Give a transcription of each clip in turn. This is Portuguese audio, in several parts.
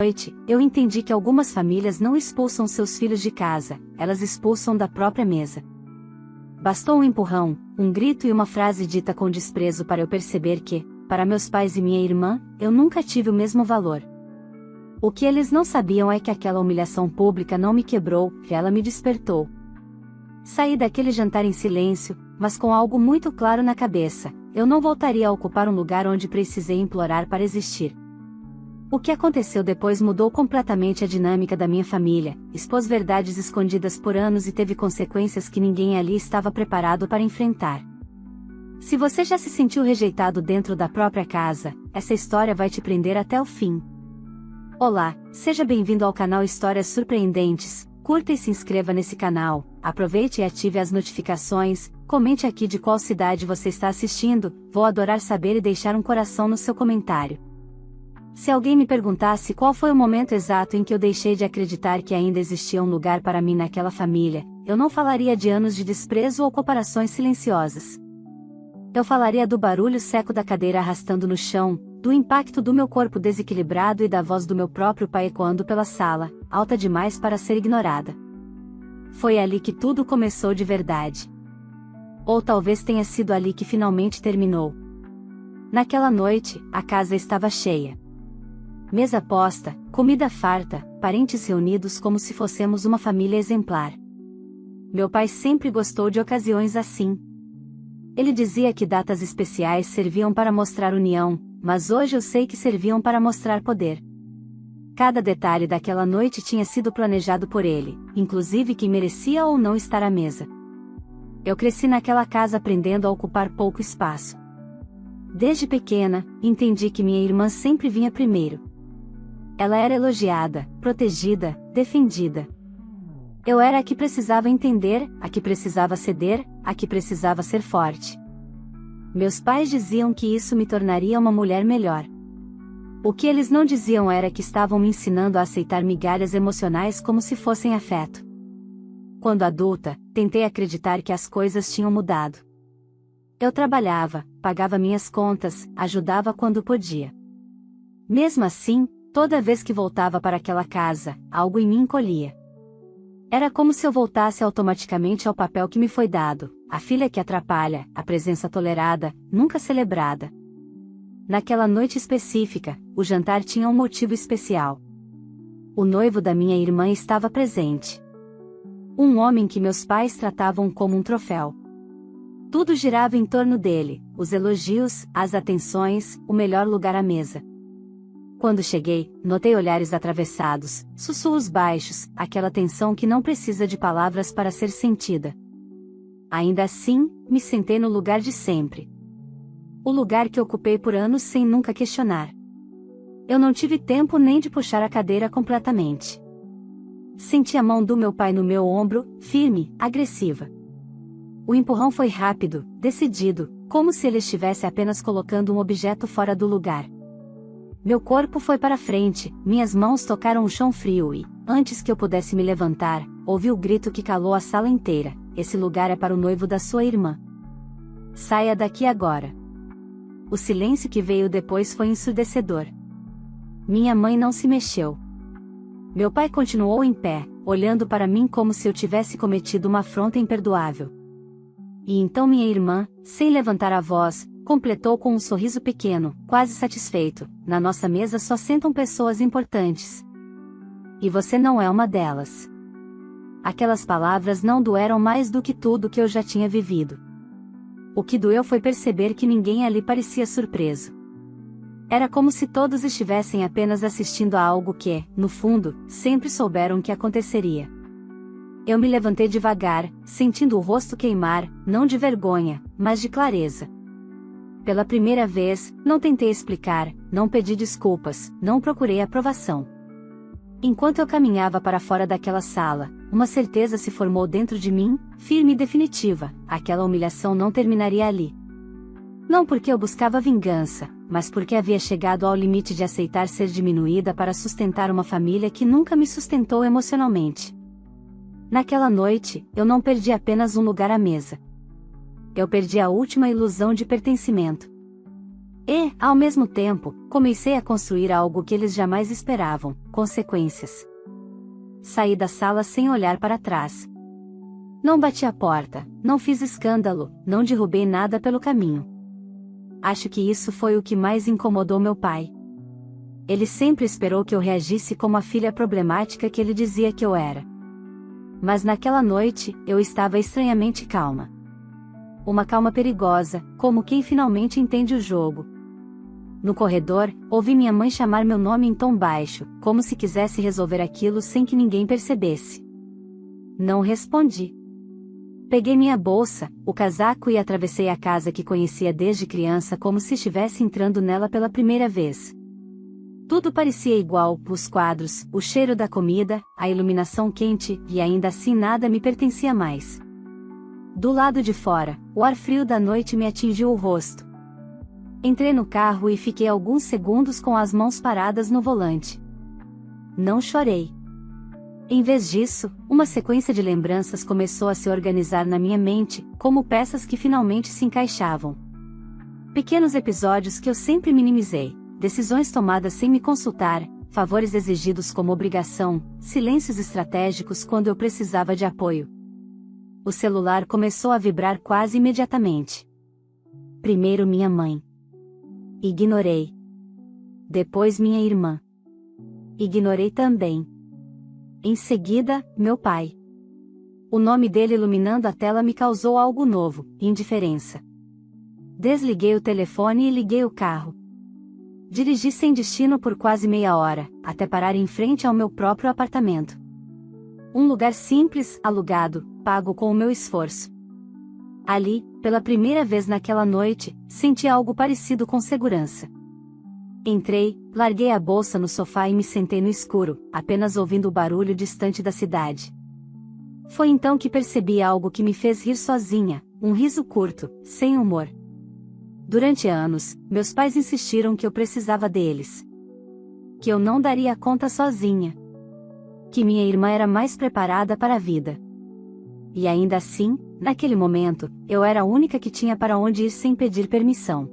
noite, eu entendi que algumas famílias não expulsam seus filhos de casa, elas expulsam da própria mesa. Bastou um empurrão, um grito e uma frase dita com desprezo para eu perceber que, para meus pais e minha irmã, eu nunca tive o mesmo valor. O que eles não sabiam é que aquela humilhação pública não me quebrou, que ela me despertou. Saí daquele jantar em silêncio, mas com algo muito claro na cabeça: eu não voltaria a ocupar um lugar onde precisei implorar para existir. O que aconteceu depois mudou completamente a dinâmica da minha família, expôs verdades escondidas por anos e teve consequências que ninguém ali estava preparado para enfrentar. Se você já se sentiu rejeitado dentro da própria casa, essa história vai te prender até o fim. Olá, seja bem-vindo ao canal Histórias Surpreendentes. Curta e se inscreva nesse canal, aproveite e ative as notificações, comente aqui de qual cidade você está assistindo, vou adorar saber e deixar um coração no seu comentário. Se alguém me perguntasse qual foi o momento exato em que eu deixei de acreditar que ainda existia um lugar para mim naquela família, eu não falaria de anos de desprezo ou comparações silenciosas. Eu falaria do barulho seco da cadeira arrastando no chão, do impacto do meu corpo desequilibrado e da voz do meu próprio pai ecoando pela sala, alta demais para ser ignorada. Foi ali que tudo começou de verdade. Ou talvez tenha sido ali que finalmente terminou. Naquela noite, a casa estava cheia. Mesa posta, comida farta, parentes reunidos como se fôssemos uma família exemplar. Meu pai sempre gostou de ocasiões assim. Ele dizia que datas especiais serviam para mostrar união, mas hoje eu sei que serviam para mostrar poder. Cada detalhe daquela noite tinha sido planejado por ele, inclusive quem merecia ou não estar à mesa. Eu cresci naquela casa aprendendo a ocupar pouco espaço. Desde pequena, entendi que minha irmã sempre vinha primeiro. Ela era elogiada, protegida, defendida. Eu era a que precisava entender, a que precisava ceder, a que precisava ser forte. Meus pais diziam que isso me tornaria uma mulher melhor. O que eles não diziam era que estavam me ensinando a aceitar migalhas emocionais como se fossem afeto. Quando adulta, tentei acreditar que as coisas tinham mudado. Eu trabalhava, pagava minhas contas, ajudava quando podia. Mesmo assim, toda vez que voltava para aquela casa, algo em mim encolhia. Era como se eu voltasse automaticamente ao papel que me foi dado, a filha que atrapalha, a presença tolerada, nunca celebrada. Naquela noite específica, o jantar tinha um motivo especial. O noivo da minha irmã estava presente. Um homem que meus pais tratavam como um troféu. Tudo girava em torno dele, os elogios, as atenções, o melhor lugar à mesa. Quando cheguei, notei olhares atravessados, sussurros baixos, aquela tensão que não precisa de palavras para ser sentida. Ainda assim, me sentei no lugar de sempre. O lugar que ocupei por anos sem nunca questionar. Eu não tive tempo nem de puxar a cadeira completamente. Senti a mão do meu pai no meu ombro, firme, agressiva. O empurrão foi rápido, decidido, como se ele estivesse apenas colocando um objeto fora do lugar. Meu corpo foi para frente, minhas mãos tocaram o chão frio e, antes que eu pudesse me levantar, ouvi o grito que calou a sala inteira: esse lugar é para o noivo da sua irmã. Saia daqui agora. O silêncio que veio depois foi ensurdecedor. Minha mãe não se mexeu. Meu pai continuou em pé, olhando para mim como se eu tivesse cometido uma afronta imperdoável. E então minha irmã, sem levantar a voz, completou com um sorriso pequeno, quase satisfeito: na nossa mesa só sentam pessoas importantes. E você não é uma delas. Aquelas palavras não doeram mais do que tudo que eu já tinha vivido. O que doeu foi perceber que ninguém ali parecia surpreso. Era como se todos estivessem apenas assistindo a algo que, no fundo, sempre souberam que aconteceria. Eu me levantei devagar, sentindo o rosto queimar, não de vergonha, mas de clareza. Pela primeira vez, não tentei explicar, não pedi desculpas, não procurei aprovação. Enquanto eu caminhava para fora daquela sala, uma certeza se formou dentro de mim, firme e definitiva: aquela humilhação não terminaria ali. Não porque eu buscava vingança, mas porque havia chegado ao limite de aceitar ser diminuída para sustentar uma família que nunca me sustentou emocionalmente. Naquela noite, eu não perdi apenas um lugar à mesa. Eu perdi a última ilusão de pertencimento. E, ao mesmo tempo, comecei a construir algo que eles jamais esperavam: consequências. Saí da sala sem olhar para trás. Não bati a porta, não fiz escândalo, não derrubei nada pelo caminho. Acho que isso foi o que mais incomodou meu pai. Ele sempre esperou que eu reagisse como a filha problemática que ele dizia que eu era. Mas naquela noite, eu estava estranhamente calma. Uma calma perigosa, como quem finalmente entende o jogo. No corredor, ouvi minha mãe chamar meu nome em tom baixo, como se quisesse resolver aquilo sem que ninguém percebesse. Não respondi. Peguei minha bolsa, o casaco e atravessei a casa que conhecia desde criança como se estivesse entrando nela pela primeira vez. Tudo parecia igual: os quadros, o cheiro da comida, a iluminação quente, e ainda assim nada me pertencia mais. Do lado de fora, o ar frio da noite me atingiu o rosto. Entrei no carro e fiquei alguns segundos com as mãos paradas no volante. Não chorei. Em vez disso, uma sequência de lembranças começou a se organizar na minha mente, como peças que finalmente se encaixavam. Pequenos episódios que eu sempre minimizei, decisões tomadas sem me consultar, favores exigidos como obrigação, silêncios estratégicos quando eu precisava de apoio. O celular começou a vibrar quase imediatamente. Primeiro minha mãe. Ignorei. Depois minha irmã. Ignorei também. Em seguida, meu pai. O nome dele iluminando a tela me causou algo novo: indiferença. Desliguei o telefone e liguei o carro. Dirigi sem destino por quase meia hora, até parar em frente ao meu próprio apartamento. Um lugar simples, alugado, pago com o meu esforço. Ali, pela primeira vez naquela noite, senti algo parecido com segurança. Entrei, larguei a bolsa no sofá e me sentei no escuro, apenas ouvindo o barulho distante da cidade. Foi então que percebi algo que me fez rir sozinha, um riso curto, sem humor. Durante anos, meus pais insistiram que eu precisava deles. Que eu não daria conta sozinha. Que minha irmã era mais preparada para a vida. E ainda assim, naquele momento, eu era a única que tinha para onde ir sem pedir permissão.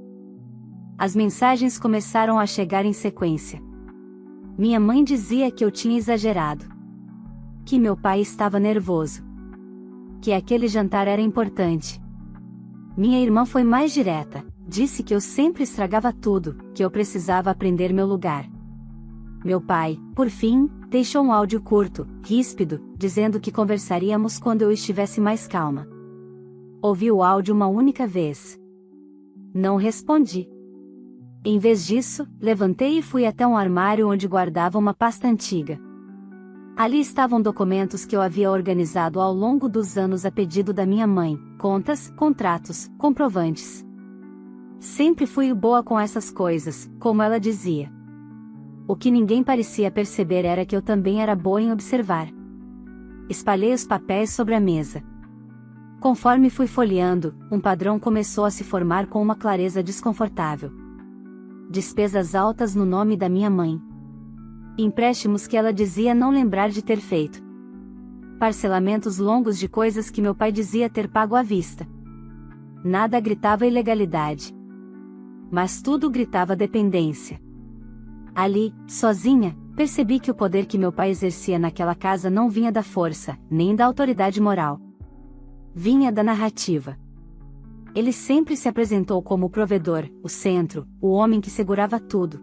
As mensagens começaram a chegar em sequência. Minha mãe dizia que eu tinha exagerado. Que meu pai estava nervoso. Que aquele jantar era importante. Minha irmã foi mais direta, disse que eu sempre estragava tudo, que eu precisava aprender meu lugar. Meu pai, por fim, deixou um áudio curto, ríspido, dizendo que conversaríamos quando eu estivesse mais calma. Ouvi o áudio uma única vez. Não respondi. Em vez disso, levantei e fui até um armário onde guardava uma pasta antiga. Ali estavam documentos que eu havia organizado ao longo dos anos a pedido da minha mãe: contas, contratos, comprovantes. Sempre fui boa com essas coisas, como ela dizia. O que ninguém parecia perceber era que eu também era boa em observar. Espalhei os papéis sobre a mesa. Conforme fui folheando, um padrão começou a se formar com uma clareza desconfortável. Despesas altas no nome da minha mãe. Empréstimos que ela dizia não lembrar de ter feito. Parcelamentos longos de coisas que meu pai dizia ter pago à vista. Nada gritava ilegalidade. Mas tudo gritava dependência. Ali, sozinha, percebi que o poder que meu pai exercia naquela casa não vinha da força, nem da autoridade moral. Vinha da narrativa. Ele sempre se apresentou como o provedor, o centro, o homem que segurava tudo.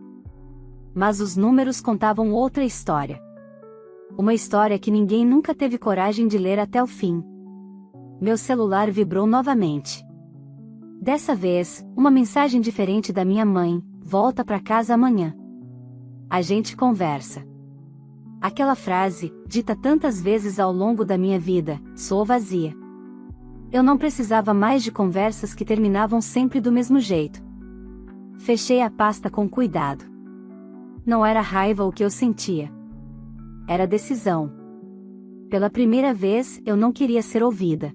Mas os números contavam outra história. Uma história que ninguém nunca teve coragem de ler até o fim. Meu celular vibrou novamente. Dessa vez, uma mensagem diferente da minha mãe: volta pra casa amanhã. A gente conversa. Aquela frase, dita tantas vezes ao longo da minha vida, soou vazia. Eu não precisava mais de conversas que terminavam sempre do mesmo jeito. Fechei a pasta com cuidado. Não era raiva o que eu sentia. Era decisão. Pela primeira vez, eu não queria ser ouvida.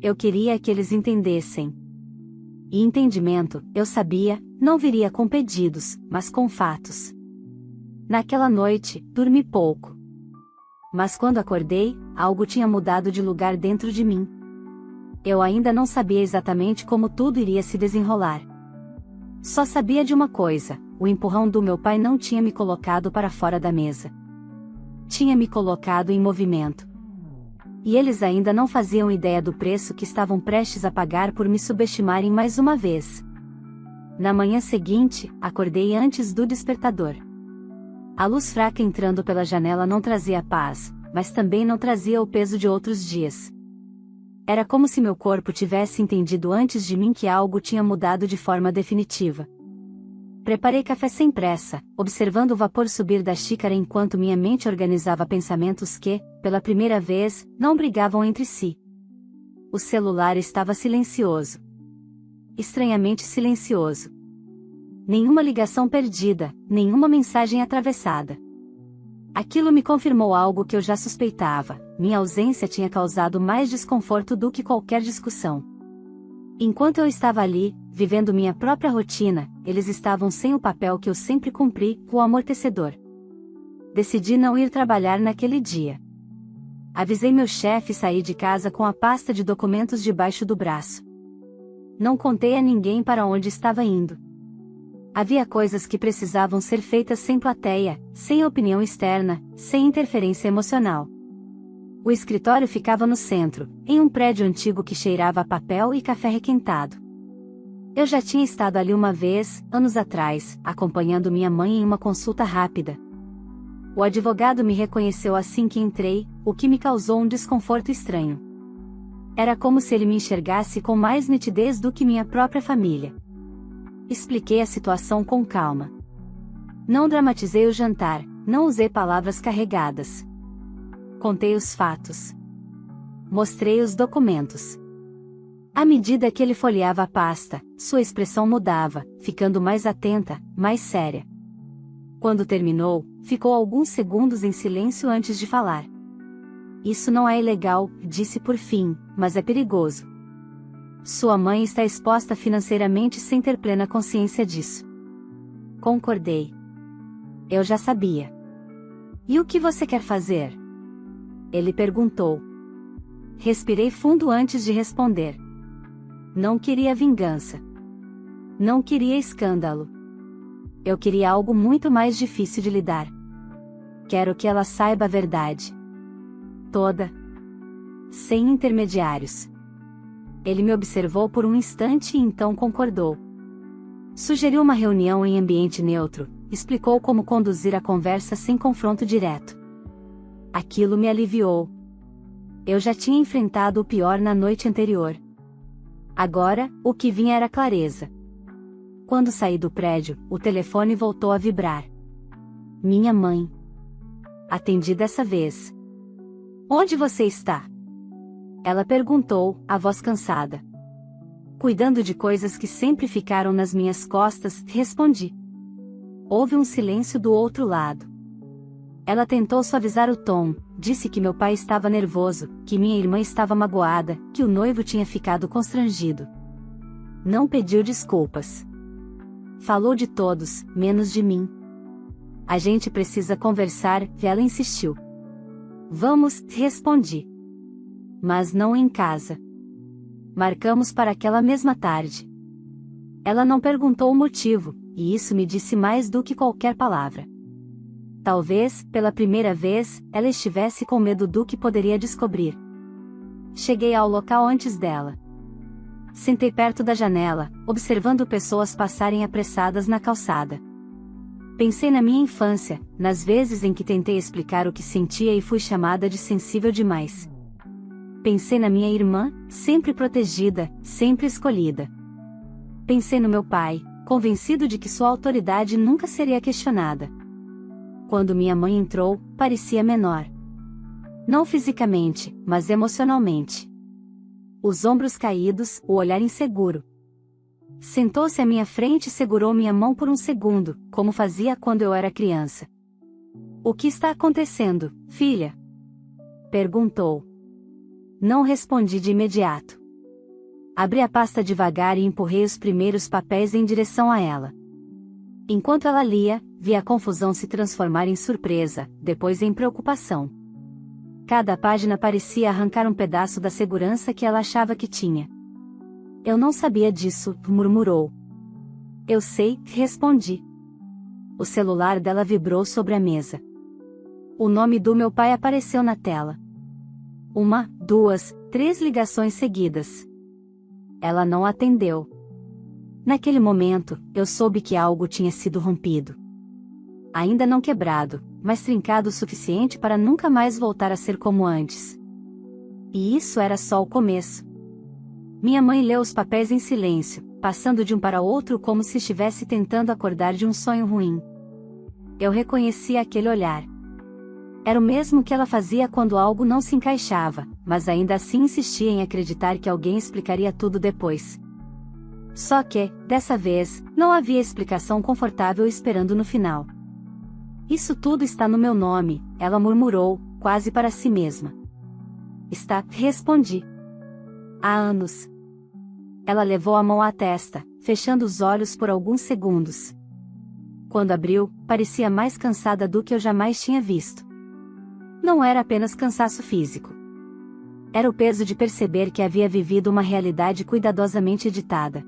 Eu queria que eles entendessem. E entendimento, eu sabia, não viria com pedidos, mas com fatos. Naquela noite, dormi pouco. Mas quando acordei, algo tinha mudado de lugar dentro de mim. Eu ainda não sabia exatamente como tudo iria se desenrolar. Só sabia de uma coisa: o empurrão do meu pai não tinha me colocado para fora da mesa. Tinha me colocado em movimento. E eles ainda não faziam ideia do preço que estavam prestes a pagar por me subestimarem mais uma vez. Na manhã seguinte, acordei antes do despertador. A luz fraca entrando pela janela não trazia paz, mas também não trazia o peso de outros dias. Era como se meu corpo tivesse entendido antes de mim que algo tinha mudado de forma definitiva. Preparei café sem pressa, observando o vapor subir da xícara enquanto minha mente organizava pensamentos que, pela primeira vez, não brigavam entre si. O celular estava silencioso. Estranhamente silencioso. Nenhuma ligação perdida, nenhuma mensagem atravessada. Aquilo me confirmou algo que eu já suspeitava: minha ausência tinha causado mais desconforto do que qualquer discussão. Enquanto eu estava ali, vivendo minha própria rotina, eles estavam sem o papel que eu sempre cumpri, o amortecedor. Decidi não ir trabalhar naquele dia. Avisei meu chefe e saí de casa com a pasta de documentos debaixo do braço. Não contei a ninguém para onde estava indo. Havia coisas que precisavam ser feitas sem plateia, sem opinião externa, sem interferência emocional. O escritório ficava no centro, em um prédio antigo que cheirava a papel e café requentado. Eu já tinha estado ali uma vez, anos atrás, acompanhando minha mãe em uma consulta rápida. O advogado me reconheceu assim que entrei, o que me causou um desconforto estranho. Era como se ele me enxergasse com mais nitidez do que minha própria família. Expliquei a situação com calma. Não dramatizei o jantar, não usei palavras carregadas. Contei os fatos. Mostrei os documentos. À medida que ele folheava a pasta, sua expressão mudava, ficando mais atenta, mais séria. Quando terminou, ficou alguns segundos em silêncio antes de falar. Isso não é ilegal, disse por fim, mas é perigoso. Sua mãe está exposta financeiramente sem ter plena consciência disso. Concordei. Eu já sabia. E o que você quer fazer? Ele perguntou. Respirei fundo antes de responder. Não queria vingança. Não queria escândalo. Eu queria algo muito mais difícil de lidar. Quero que ela saiba a verdade. Toda. Sem intermediários. Ele me observou por um instante e então concordou. Sugeriu uma reunião em ambiente neutro, explicou como conduzir a conversa sem confronto direto. Aquilo me aliviou. Eu já tinha enfrentado o pior na noite anterior. Agora, o que vinha era clareza. Quando saí do prédio, o telefone voltou a vibrar. Minha mãe. Atendi dessa vez. Onde você está? Ela perguntou, a voz cansada. Cuidando de coisas que sempre ficaram nas minhas costas, respondi. Houve um silêncio do outro lado. Ela tentou suavizar o tom, disse que meu pai estava nervoso, que minha irmã estava magoada, que o noivo tinha ficado constrangido. Não pediu desculpas. Falou de todos, menos de mim. A gente precisa conversar, ela insistiu. Vamos, respondi. Mas não em casa. Marcamos para aquela mesma tarde. Ela não perguntou o motivo, e isso me disse mais do que qualquer palavra. Talvez, pela primeira vez, ela estivesse com medo do que poderia descobrir. Cheguei ao local antes dela. Sentei perto da janela, observando pessoas passarem apressadas na calçada. Pensei na minha infância, nas vezes em que tentei explicar o que sentia e fui chamada de sensível demais. Pensei na minha irmã, sempre protegida, sempre escolhida. Pensei no meu pai, convencido de que sua autoridade nunca seria questionada. Quando minha mãe entrou, parecia menor. Não fisicamente, mas emocionalmente. Os ombros caídos, o olhar inseguro. Sentou-se à minha frente e segurou minha mão por um segundo, como fazia quando eu era criança. O que está acontecendo, filha? Perguntou. Não respondi de imediato. Abri a pasta devagar e empurrei os primeiros papéis em direção a ela. Enquanto ela lia, vi a confusão se transformar em surpresa, depois em preocupação. Cada página parecia arrancar um pedaço da segurança que ela achava que tinha. Eu não sabia disso, murmurou. Eu sei, respondi. O celular dela vibrou sobre a mesa. O nome do meu pai apareceu na tela. 1, 2, 3 ligações seguidas. Ela não atendeu. Naquele momento, eu soube que algo tinha sido rompido. Ainda não quebrado, mas trincado o suficiente para nunca mais voltar a ser como antes. E isso era só o começo. Minha mãe leu os papéis em silêncio, passando de um para outro como se estivesse tentando acordar de um sonho ruim. Eu reconhecia aquele olhar. Era o mesmo que ela fazia quando algo não se encaixava, mas ainda assim insistia em acreditar que alguém explicaria tudo depois. Só que, dessa vez, não havia explicação confortável esperando no final. Isso tudo está no meu nome, ela murmurou, quase para si mesma. Está, respondi. Há anos. Ela levou a mão à testa, fechando os olhos por alguns segundos. Quando abriu, parecia mais cansada do que eu jamais tinha visto. Não era apenas cansaço físico. Era o peso de perceber que havia vivido uma realidade cuidadosamente editada.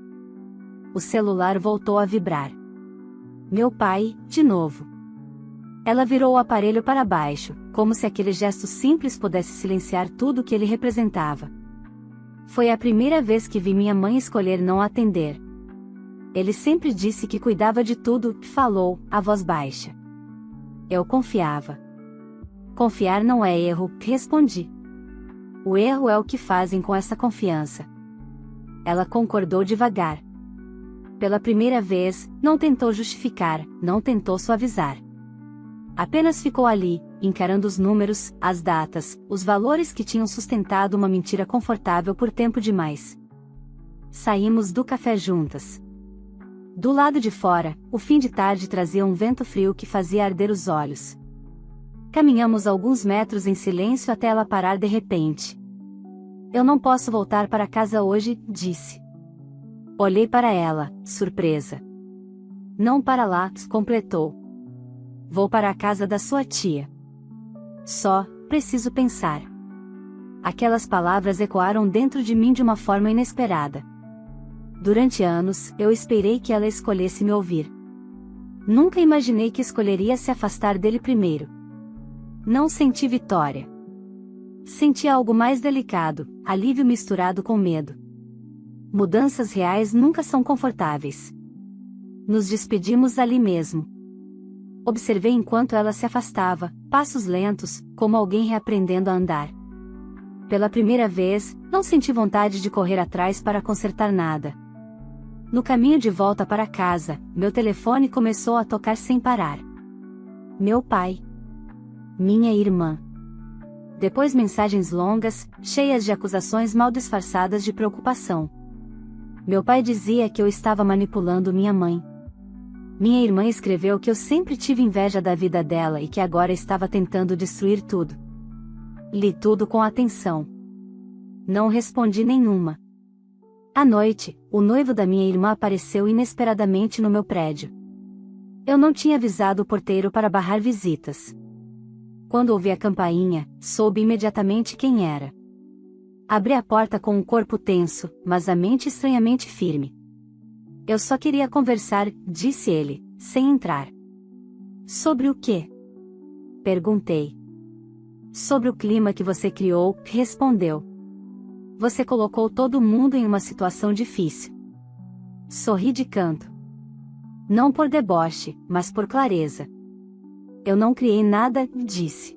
O celular voltou a vibrar. Meu pai, de novo. Ela virou o aparelho para baixo, como se aquele gesto simples pudesse silenciar tudo o que ele representava. Foi a primeira vez que vi minha mãe escolher não atender. Ele sempre disse que cuidava de tudo, falou, a voz baixa. Eu confiava. Confiar não é erro, respondi. O erro é o que fazem com essa confiança. Ela concordou devagar. Pela primeira vez, não tentou justificar, não tentou suavizar. Apenas ficou ali, encarando os números, as datas, os valores que tinham sustentado uma mentira confortável por tempo demais. Saímos do café juntas. Do lado de fora, o fim de tarde trazia um vento frio que fazia arder os olhos. Caminhamos alguns metros em silêncio até ela parar de repente. Eu não posso voltar para casa hoje, disse. Olhei para ela, surpresa. Não para lá, completou. Vou para a casa da sua tia. Só, preciso pensar. Aquelas palavras ecoaram dentro de mim de uma forma inesperada. Durante anos, eu esperei que ela escolhesse me ouvir. Nunca imaginei que escolheria se afastar dele primeiro. Não senti vitória. Senti algo mais delicado, alívio misturado com medo. Mudanças reais nunca são confortáveis. Nos despedimos ali mesmo. Observei enquanto ela se afastava, passos lentos, como alguém reaprendendo a andar. Pela primeira vez, não senti vontade de correr atrás para consertar nada. No caminho de volta para casa, meu telefone começou a tocar sem parar. Meu pai. Minha irmã. Depois mensagens longas, cheias de acusações mal disfarçadas de preocupação. Meu pai dizia que eu estava manipulando minha mãe. Minha irmã escreveu que eu sempre tive inveja da vida dela e que agora estava tentando destruir tudo. Li tudo com atenção. Não respondi nenhuma. À noite, o noivo da minha irmã apareceu inesperadamente no meu prédio. Eu não tinha avisado o porteiro para barrar visitas. Quando ouvi a campainha, soube imediatamente quem era. Abri a porta com um corpo tenso, mas a mente estranhamente firme. Eu só queria conversar, disse ele, sem entrar. Sobre o quê? Perguntei. Sobre o clima que você criou, respondeu. Você colocou todo mundo em uma situação difícil. Sorri de canto. Não por deboche, mas por clareza. Eu não criei nada, disse.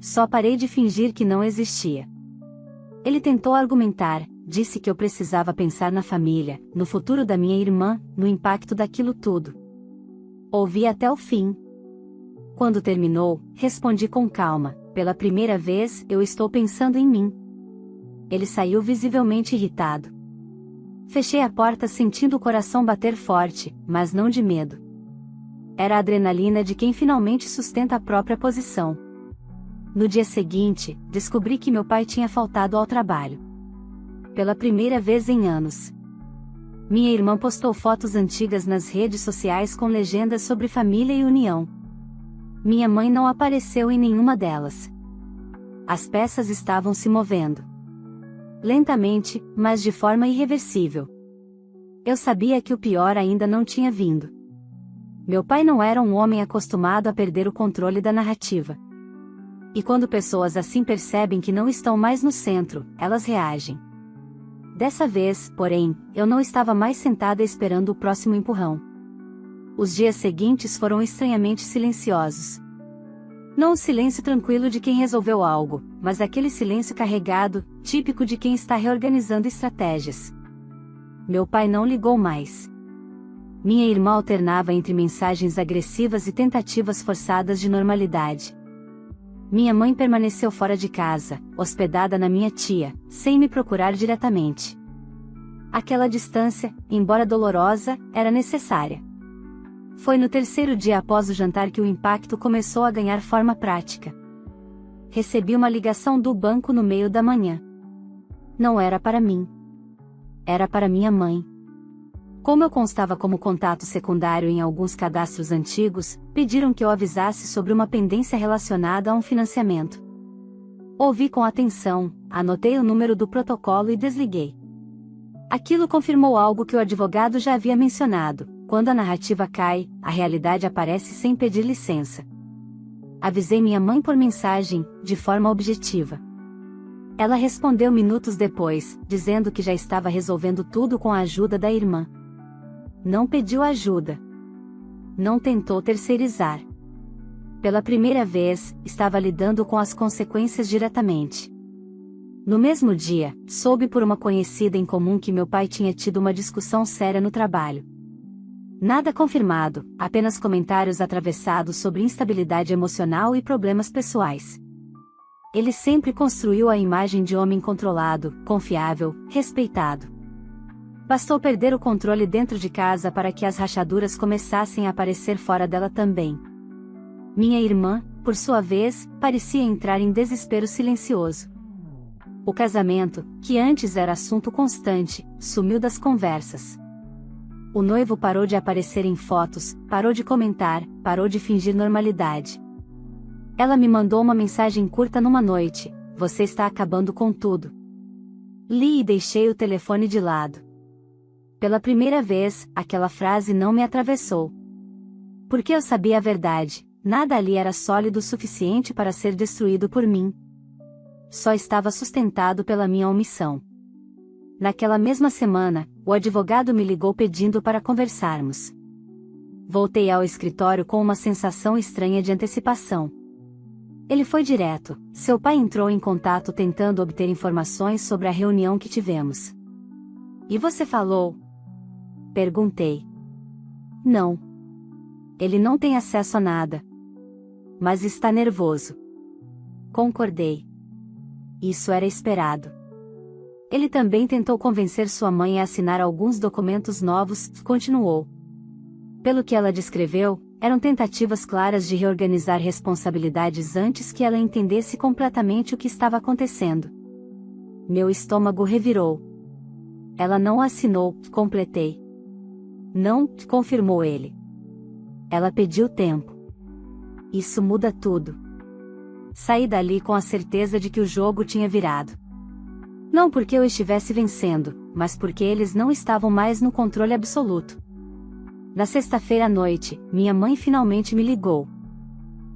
Só parei de fingir que não existia. Ele tentou argumentar, disse que eu precisava pensar na família, no futuro da minha irmã, no impacto daquilo tudo. Ouvi até o fim. Quando terminou, respondi com calma, pela primeira vez eu estou pensando em mim. Ele saiu visivelmente irritado. Fechei a porta sentindo o coração bater forte, mas não de medo. Era a adrenalina de quem finalmente sustenta a própria posição. No dia seguinte, descobri que meu pai tinha faltado ao trabalho. Pela primeira vez em anos. Minha irmã postou fotos antigas nas redes sociais com legendas sobre família e união. Minha mãe não apareceu em nenhuma delas. As peças estavam se movendo. Lentamente, mas de forma irreversível. Eu sabia que o pior ainda não tinha vindo. Meu pai não era um homem acostumado a perder o controle da narrativa. E quando pessoas assim percebem que não estão mais no centro, elas reagem. Dessa vez, porém, eu não estava mais sentada esperando o próximo empurrão. Os dias seguintes foram estranhamente silenciosos. Não o silêncio tranquilo de quem resolveu algo, mas aquele silêncio carregado, típico de quem está reorganizando estratégias. Meu pai não ligou mais. Minha irmã alternava entre mensagens agressivas e tentativas forçadas de normalidade. Minha mãe permaneceu fora de casa, hospedada na minha tia, sem me procurar diretamente. Aquela distância, embora dolorosa, era necessária. Foi no terceiro dia após o jantar que o impacto começou a ganhar forma prática. Recebi uma ligação do banco no meio da manhã. Não era para mim. Era para minha mãe. Como eu constava como contato secundário em alguns cadastros antigos, pediram que eu avisasse sobre uma pendência relacionada a um financiamento. Ouvi com atenção, anotei o número do protocolo e desliguei. Aquilo confirmou algo que o advogado já havia mencionado: quando a narrativa cai, a realidade aparece sem pedir licença. Avisei minha mãe por mensagem, de forma objetiva. Ela respondeu minutos depois, dizendo que já estava resolvendo tudo com a ajuda da irmã. Não pediu ajuda. Não tentou terceirizar. Pela primeira vez, estava lidando com as consequências diretamente. No mesmo dia, soube por uma conhecida em comum que meu pai tinha tido uma discussão séria no trabalho. Nada confirmado, apenas comentários atravessados sobre instabilidade emocional e problemas pessoais. Ele sempre construiu a imagem de homem controlado, confiável, respeitado. Bastou perder o controle dentro de casa para que as rachaduras começassem a aparecer fora dela também. Minha irmã, por sua vez, parecia entrar em desespero silencioso. O casamento, que antes era assunto constante, sumiu das conversas. O noivo parou de aparecer em fotos, parou de comentar, parou de fingir normalidade. Ela me mandou uma mensagem curta numa noite: "Você está acabando com tudo." Li e deixei o telefone de lado. Pela primeira vez, aquela frase não me atravessou. Porque eu sabia a verdade, nada ali era sólido o suficiente para ser destruído por mim. Só estava sustentado pela minha omissão. Naquela mesma semana, o advogado me ligou pedindo para conversarmos. Voltei ao escritório com uma sensação estranha de antecipação. Ele foi direto: "Seu pai entrou em contato tentando obter informações sobre a reunião que tivemos." "E você falou?" Perguntei. "Não. Ele não tem acesso a nada. Mas está nervoso." Concordei. Isso era esperado. Ele também tentou convencer sua mãe a assinar alguns documentos novos, continuou. Pelo que ela descreveu, eram tentativas claras de reorganizar responsabilidades antes que ela entendesse completamente o que estava acontecendo. Meu estômago revirou. "Ela não assinou", completei. "Não", confirmou ele. "Ela pediu tempo." Isso muda tudo. Saí dali com a certeza de que o jogo tinha virado. Não porque eu estivesse vencendo, mas porque eles não estavam mais no controle absoluto. Na sexta-feira à noite, minha mãe finalmente me ligou.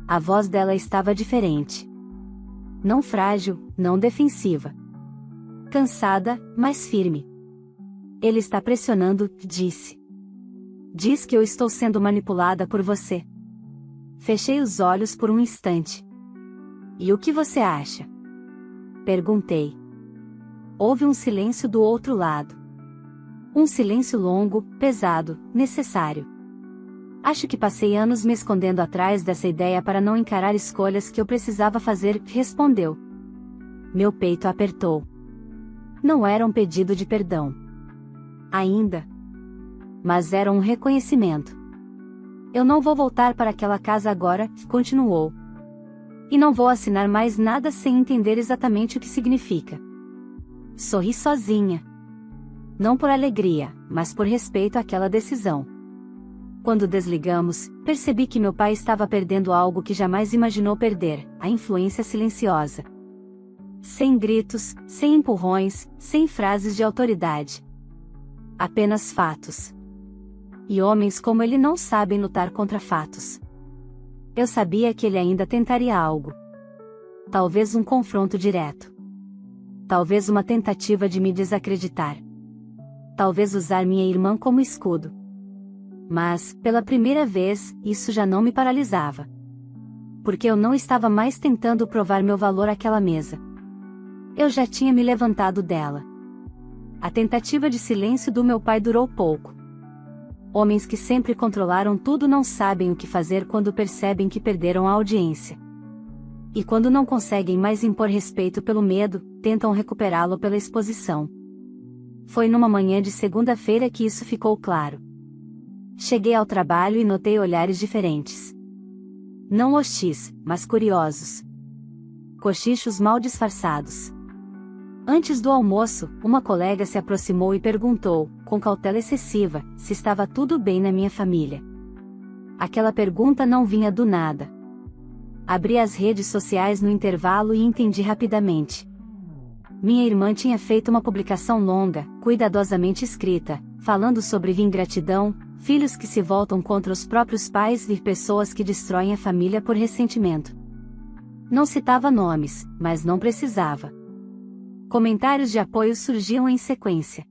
A voz dela estava diferente. Não frágil, não defensiva. Cansada, mas firme. "Ele está pressionando", disse. "Diz que eu estou sendo manipulada por você." Fechei os olhos por um instante. "E o que você acha?" Perguntei. Houve um silêncio do outro lado. Um silêncio longo, pesado, necessário. "Acho que passei anos me escondendo atrás dessa ideia para não encarar escolhas que eu precisava fazer", respondeu. Meu peito apertou. Não era um pedido de perdão. Ainda. Mas era um reconhecimento. "Eu não vou voltar para aquela casa agora", continuou. "E não vou assinar mais nada sem entender exatamente o que significa." Sorri sozinha. Não por alegria, mas por respeito àquela decisão. Quando desligamos, percebi que meu pai estava perdendo algo que jamais imaginou perder: a influência silenciosa. Sem gritos, sem empurrões, sem frases de autoridade. Apenas fatos. E homens como ele não sabem lutar contra fatos. Eu sabia que ele ainda tentaria algo. Talvez um confronto direto. Talvez uma tentativa de me desacreditar. Talvez usar minha irmã como escudo. Mas, pela primeira vez, isso já não me paralisava. Porque eu não estava mais tentando provar meu valor àquela mesa. Eu já tinha me levantado dela. A tentativa de silêncio do meu pai durou pouco. Homens que sempre controlaram tudo não sabem o que fazer quando percebem que perderam a audiência. E quando não conseguem mais impor respeito pelo medo, tentam recuperá-lo pela exposição. Foi numa manhã de segunda-feira que isso ficou claro. Cheguei ao trabalho e notei olhares diferentes. Não hostis, mas curiosos. Cochichos mal disfarçados. Antes do almoço, uma colega se aproximou e perguntou, com cautela excessiva, se estava tudo bem na minha família. Aquela pergunta não vinha do nada. Abri as redes sociais no intervalo e entendi rapidamente. Minha irmã tinha feito uma publicação longa, cuidadosamente escrita, falando sobre ingratidão, filhos que se voltam contra os próprios pais e pessoas que destroem a família por ressentimento. Não citava nomes, mas não precisava. Comentários de apoio surgiam em sequência.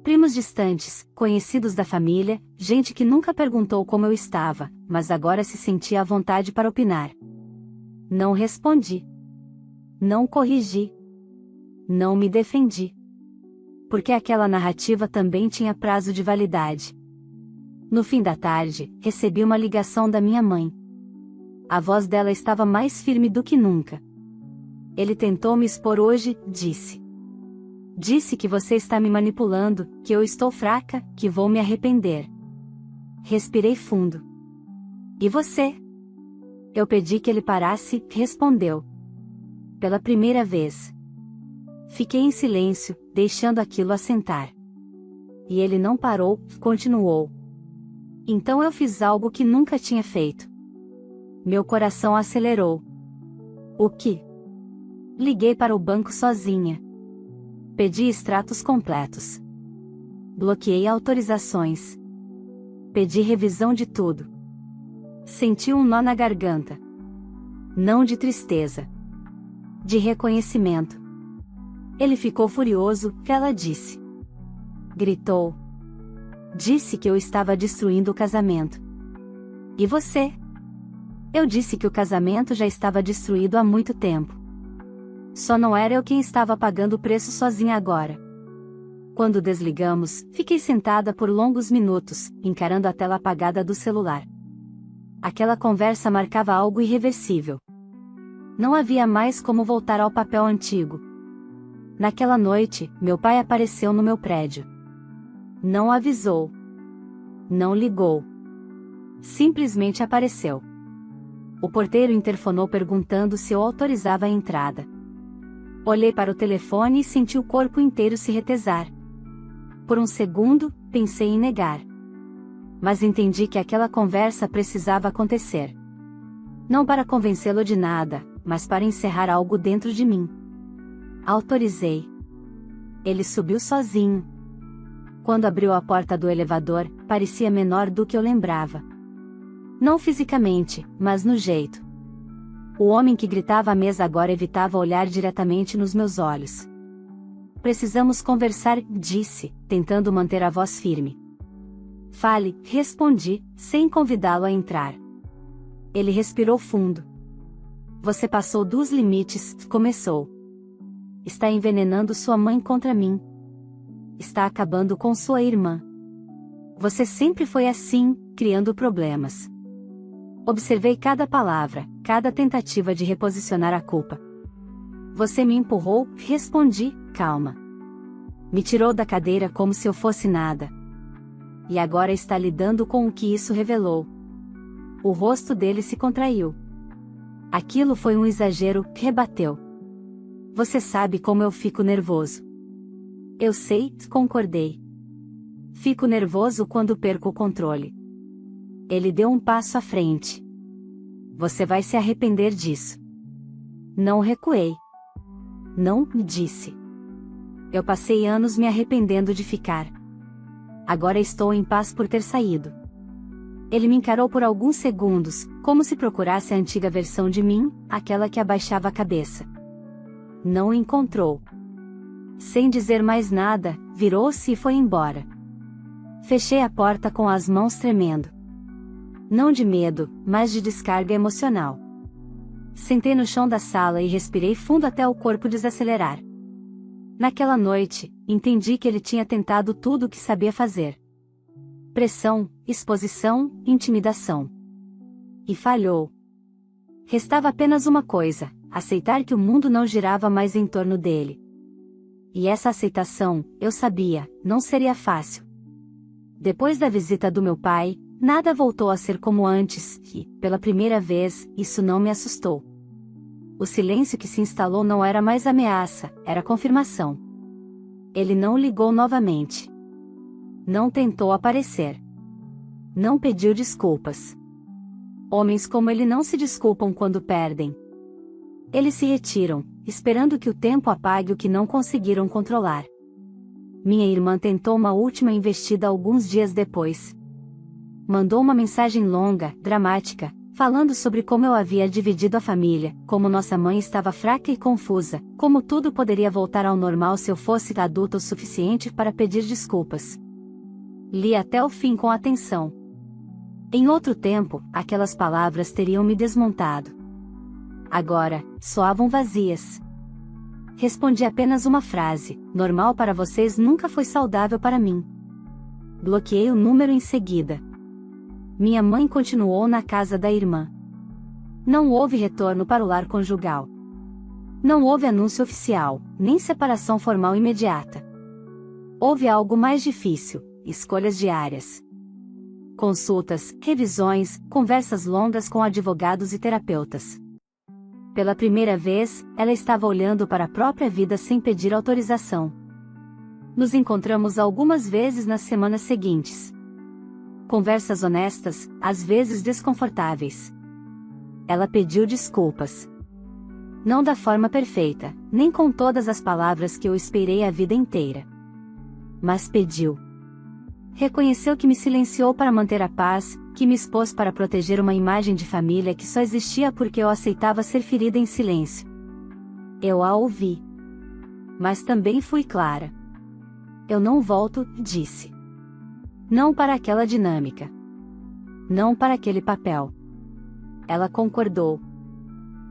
Primos distantes, conhecidos da família, gente que nunca perguntou como eu estava, mas agora se sentia à vontade para opinar. Não respondi. Não corrigi. Não me defendi. Porque aquela narrativa também tinha prazo de validade. No fim da tarde, recebi uma ligação da minha mãe. A voz dela estava mais firme do que nunca. Ele tentou me expor hoje, disse. Disse que você está me manipulando, que eu estou fraca, que vou me arrepender. Respirei fundo. E você? Eu pedi que ele parasse, respondeu. Pela primeira vez. Fiquei em silêncio, deixando aquilo assentar. E ele não parou, continuou. Então eu fiz algo que nunca tinha feito. Meu coração acelerou. O que? Liguei para o banco sozinha. Pedi extratos completos. Bloqueei autorizações. Pedi revisão de tudo. Senti um nó na garganta. Não de tristeza. De reconhecimento. Ele ficou furioso, ela disse. Gritou. Disse que eu estava destruindo o casamento. E você? Eu disse que o casamento já estava destruído há muito tempo. Só não era eu quem estava pagando o preço sozinha agora. Quando desligamos, fiquei sentada por longos minutos, encarando a tela apagada do celular. Aquela conversa marcava algo irreversível. Não havia mais como voltar ao papel antigo. Naquela noite, meu pai apareceu no meu prédio. Não avisou. Não ligou. Simplesmente apareceu. O porteiro interfonou perguntando se eu autorizava a entrada. Olhei para o telefone e senti o corpo inteiro se retesar. Por um segundo, pensei em negar. Mas entendi que aquela conversa precisava acontecer. Não para convencê-lo de nada, mas para encerrar algo dentro de mim. Autorizei. Ele subiu sozinho. Quando abriu a porta do elevador, parecia menor do que eu lembrava. Não fisicamente, mas no jeito. O homem que gritava à mesa agora evitava olhar diretamente nos meus olhos. Precisamos conversar, disse, tentando manter a voz firme. Fale, respondi, sem convidá-lo a entrar. Ele respirou fundo. Você passou dos limites, começou. Está envenenando sua mãe contra mim. Está acabando com sua irmã. Você sempre foi assim, criando problemas. Observei cada palavra, cada tentativa de reposicionar a culpa. Você me empurrou, respondi, calma. Me tirou da cadeira como se eu fosse nada. E agora está lidando com o que isso revelou. O rosto dele se contraiu. Aquilo foi um exagero, rebateu. Você sabe como eu fico nervoso. Eu sei, concordei. Fico nervoso quando perco o controle. Ele deu um passo à frente. Você vai se arrepender disso. Não recuei. Não, disse. Eu passei anos me arrependendo de ficar. Agora estou em paz por ter saído. Ele me encarou por alguns segundos, como se procurasse a antiga versão de mim, aquela que abaixava a cabeça. Não o encontrou. Sem dizer mais nada, virou-se e foi embora. Fechei a porta com as mãos tremendo. Não de medo, mas de descarga emocional. Sentei no chão da sala e respirei fundo até o corpo desacelerar. Naquela noite, entendi que ele tinha tentado tudo o que sabia fazer. Pressão, exposição, intimidação. E falhou. Restava apenas uma coisa: aceitar que o mundo não girava mais em torno dele. E essa aceitação, eu sabia, não seria fácil. Depois da visita do meu pai, nada voltou a ser como antes, e, pela primeira vez, isso não me assustou. O silêncio que se instalou não era mais ameaça, era confirmação. Ele não ligou novamente. Não tentou aparecer. Não pediu desculpas. Homens como ele não se desculpam quando perdem. Eles se retiram, esperando que o tempo apague o que não conseguiram controlar. Minha irmã tentou uma última investida alguns dias depois. Mandou uma mensagem longa, dramática, falando sobre como eu havia dividido a família, como nossa mãe estava fraca e confusa, como tudo poderia voltar ao normal se eu fosse adulta o suficiente para pedir desculpas. Li até o fim com atenção. Em outro tempo, aquelas palavras teriam me desmontado. Agora, soavam vazias. Respondi apenas uma frase: normal para vocês nunca foi saudável para mim. Bloqueei o número em seguida. Minha mãe continuou na casa da irmã. Não houve retorno para o lar conjugal. Não houve anúncio oficial, nem separação formal imediata. Houve algo mais difícil: escolhas diárias. Consultas, revisões, conversas longas com advogados e terapeutas. Pela primeira vez, ela estava olhando para a própria vida sem pedir autorização. Nos encontramos algumas vezes nas semanas seguintes. Conversas honestas, às vezes desconfortáveis. Ela pediu desculpas. Não da forma perfeita, nem com todas as palavras que eu esperei a vida inteira. Mas pediu. Reconheceu que me silenciou para manter a paz, que me expôs para proteger uma imagem de família que só existia porque eu aceitava ser ferida em silêncio. Eu a ouvi. Mas também fui clara. Eu não volto, disse. Não para aquela dinâmica. Não para aquele papel. Ela concordou.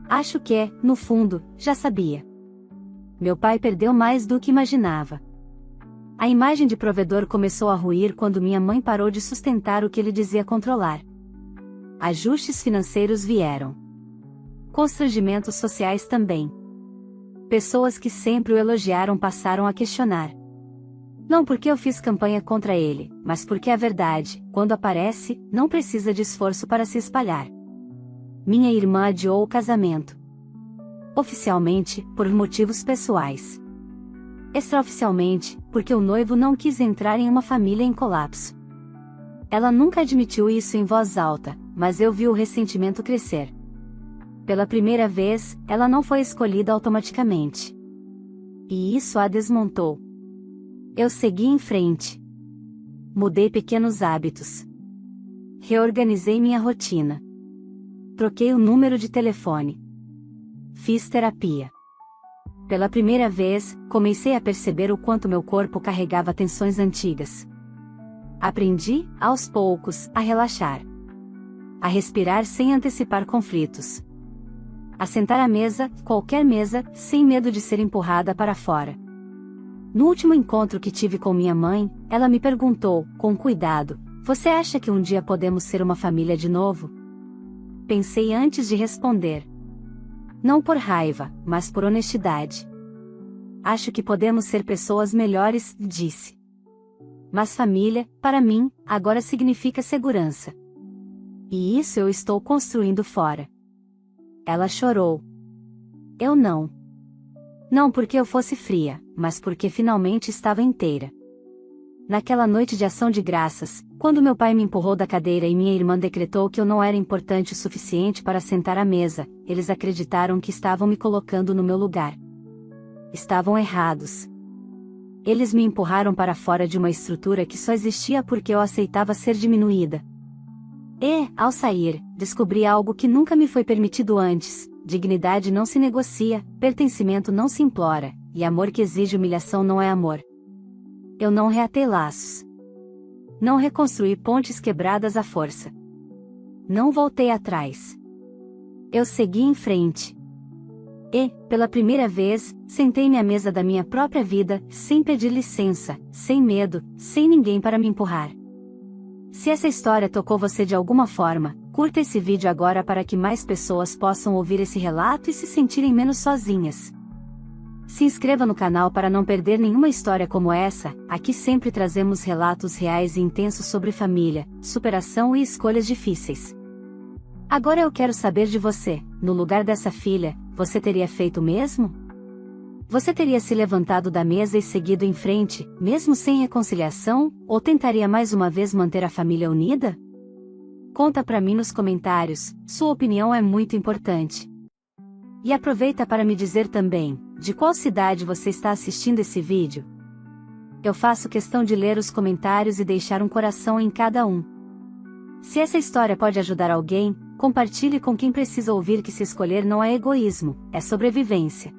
Acho que, no fundo, já sabia. Meu pai perdeu mais do que imaginava. A imagem de provedor começou a ruir quando minha mãe parou de sustentar o que ele dizia controlar. Ajustes financeiros vieram. Constrangimentos sociais também. Pessoas que sempre o elogiaram passaram a questionar. Não porque eu fiz campanha contra ele, mas porque a verdade, quando aparece, não precisa de esforço para se espalhar. Minha irmã adiou o casamento. Oficialmente, por motivos pessoais. Extraoficialmente, porque o noivo não quis entrar em uma família em colapso. Ela nunca admitiu isso em voz alta, mas eu vi o ressentimento crescer. Pela primeira vez, ela não foi escolhida automaticamente. E isso a desmontou. Eu segui em frente. Mudei pequenos hábitos. Reorganizei minha rotina. Troquei o número de telefone. Fiz terapia. Pela primeira vez, comecei a perceber o quanto meu corpo carregava tensões antigas. Aprendi, aos poucos, a relaxar. A respirar sem antecipar conflitos. A sentar à mesa, qualquer mesa, sem medo de ser empurrada para fora. No último encontro que tive com minha mãe, ela me perguntou, com cuidado: você acha que um dia podemos ser uma família de novo? Pensei antes de responder. Não por raiva, mas por honestidade. Acho que podemos ser pessoas melhores, disse. Mas família, para mim, agora significa segurança. E isso eu estou construindo fora. Ela chorou. Eu não. Não porque eu fosse fria, mas porque finalmente estava inteira. Naquela noite de ação de graças, quando meu pai me empurrou da cadeira e minha irmã decretou que eu não era importante o suficiente para sentar à mesa, eles acreditaram que estavam me colocando no meu lugar. Estavam errados. Eles me empurraram para fora de uma estrutura que só existia porque eu aceitava ser diminuída. E, ao sair, descobri algo que nunca me foi permitido antes: dignidade não se negocia, pertencimento não se implora, e amor que exige humilhação não é amor. Eu não reatei laços. Não reconstruí pontes quebradas à força. Não voltei atrás. Eu segui em frente. E, pela primeira vez, sentei-me à mesa da minha própria vida, sem pedir licença, sem medo, sem ninguém para me empurrar. Se essa história tocou você de alguma forma, curta esse vídeo agora para que mais pessoas possam ouvir esse relato e se sentirem menos sozinhas. Se inscreva no canal para não perder nenhuma história como essa. Aqui sempre trazemos relatos reais e intensos sobre família, superação e escolhas difíceis. Agora eu quero saber de você: no lugar dessa filha, você teria feito o mesmo? Você teria se levantado da mesa e seguido em frente, mesmo sem reconciliação, ou tentaria mais uma vez manter a família unida? Conta pra mim nos comentários, sua opinião é muito importante. E aproveita para me dizer também, de qual cidade você está assistindo esse vídeo? Eu faço questão de ler os comentários e deixar um coração em cada um. Se essa história pode ajudar alguém, compartilhe com quem precisa ouvir que se escolher não é egoísmo, é sobrevivência.